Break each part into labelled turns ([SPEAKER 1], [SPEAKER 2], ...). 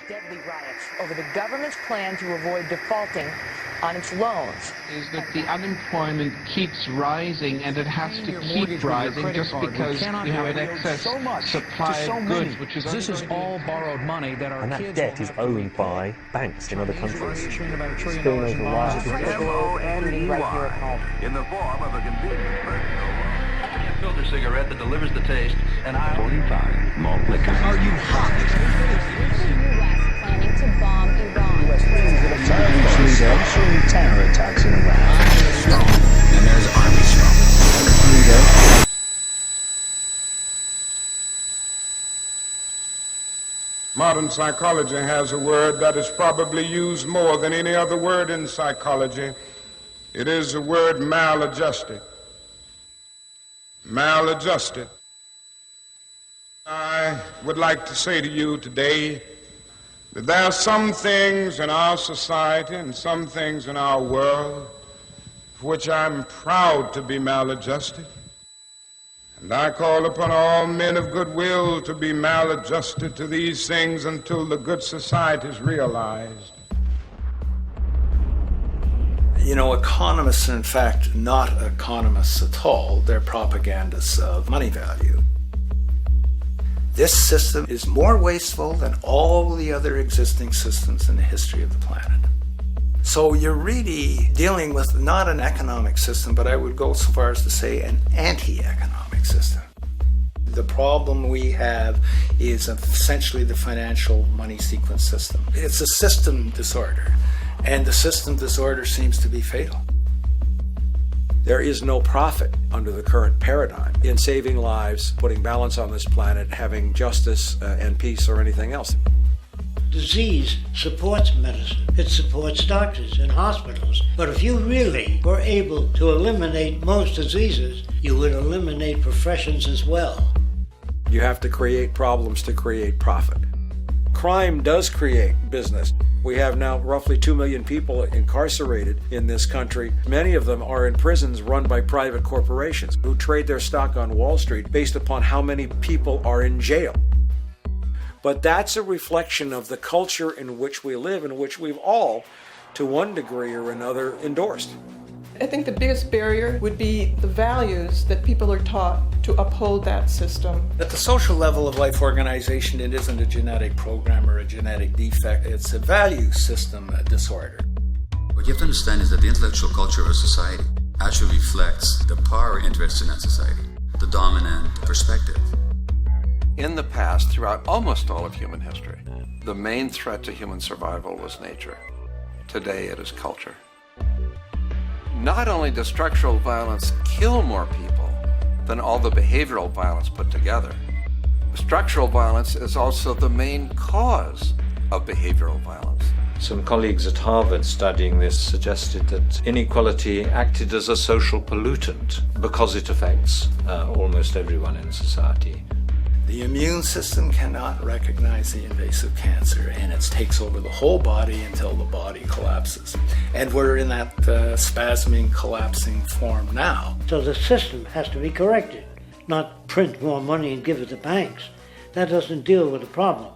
[SPEAKER 1] deadly riots over the government's plan to avoid defaulting on its loans.
[SPEAKER 2] Is that the unemployment keeps rising, and it has to keep rising just because we have an excess supply of goods, which is
[SPEAKER 3] this is all borrowed money that our
[SPEAKER 4] and that
[SPEAKER 3] kids
[SPEAKER 4] debt is owned by banks in other countries.
[SPEAKER 3] issuing about $1 trillion
[SPEAKER 4] Spilling
[SPEAKER 3] in
[SPEAKER 4] over
[SPEAKER 3] bonds.
[SPEAKER 5] M-O-N-E-Y, in the form of a convenient personal filter cigarette that delivers the taste, and 45 malt liquor.
[SPEAKER 3] Are you hot?
[SPEAKER 6] planning to bomb Iran.
[SPEAKER 7] Launching terror attacks in Iran.
[SPEAKER 8] And there's army strong.
[SPEAKER 9] Modern psychology has a word that is probably used more than any other word in psychology. It is the word maladjusted. Maladjusted. I would like to say to you today that there are some things in our society and some things in our world for which I'm proud to be maladjusted. And I call upon all men of goodwill to be maladjusted to these things until the good society is realized.
[SPEAKER 10] You know, economists are in fact not economists at all. They're propagandists of money value. This system is more wasteful than all the other existing systems in the history of the planet. So you're really dealing with not an economic system, but I would go so far as to say an anti-economic system. The problem we have is essentially the financial money sequence system. It's a system disorder, and the system disorder seems to be fatal.
[SPEAKER 11] There is no profit under the current paradigm in saving lives, putting balance on this planet, having justice and peace or anything else.
[SPEAKER 12] Disease supports medicine. It supports doctors and hospitals. But if you really were able to eliminate most diseases, you would eliminate professions as well.
[SPEAKER 11] You have to create problems to create profit. Crime does create business. We have now roughly 2 million people incarcerated in this country. Many of them are in prisons run by private corporations who trade their stock on Wall Street based upon how many people are in jail. But that's a reflection of the culture in which we live, in which we've all, to one degree or another, endorsed.
[SPEAKER 13] I think the biggest barrier would be the values that people are taught to uphold that system.
[SPEAKER 10] At the social level of life organization, it isn't a genetic program or a genetic defect. It's a value system disorder.
[SPEAKER 8] What you have to understand is that the intellectual culture of a society actually reflects the power interests in that society, the dominant perspective.
[SPEAKER 14] In the past, throughout almost all of human history, the main threat to human survival was nature. Today it is culture. Not only does structural violence kill more people than all the behavioral violence put together, structural violence is also the main cause of behavioral violence.
[SPEAKER 15] Some colleagues at Harvard studying this suggested that inequality acted as a social pollutant because it affects almost everyone in society.
[SPEAKER 10] The immune system cannot recognize the invasive cancer, and it takes over the whole body until the body collapses. And we're in that spasming, collapsing form now.
[SPEAKER 12] So the system has to be corrected, not print more money and give it to banks. That doesn't deal with the problem.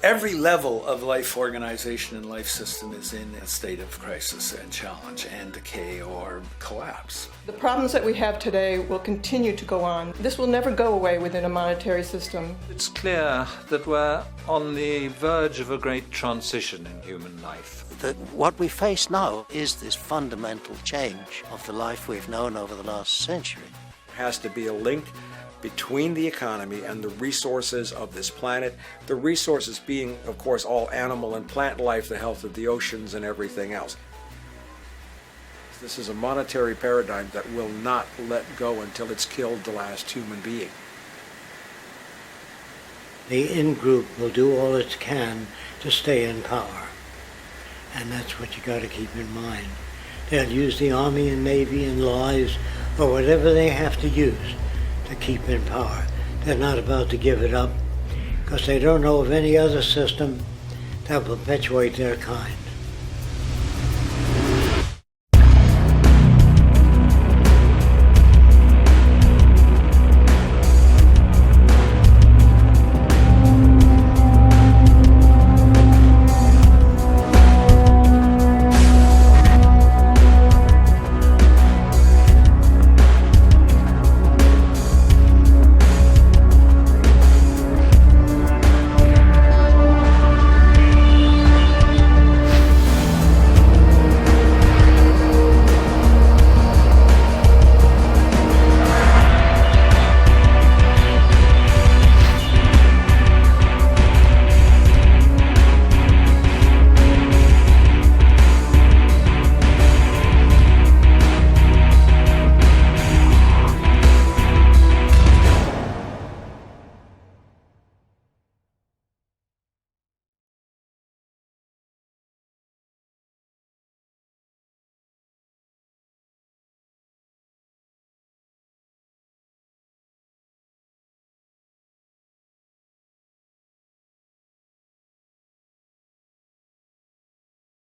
[SPEAKER 10] Every level of life organization and life system is in a state of crisis and challenge and decay or collapse.
[SPEAKER 13] The problems that we have today will continue to go on. This will never go away within a monetary system.
[SPEAKER 15] It's clear that we're on the verge of a great transition in human life.
[SPEAKER 16] That what we face now is this fundamental change of the life we've known over the last century.
[SPEAKER 11] There has to be a link between the economy and the resources of this planet, the resources being, of course, all animal and plant life, the health of the oceans and everything else. This is a monetary paradigm that will not let go until it's killed the last human being.
[SPEAKER 12] The in-group will do all it can to stay in power. And that's what you got to keep in mind. They'll use the Army and Navy and lies or whatever they have to use to keep in power. They're not about to give it up because they don't know of any other system that will perpetuate their kind.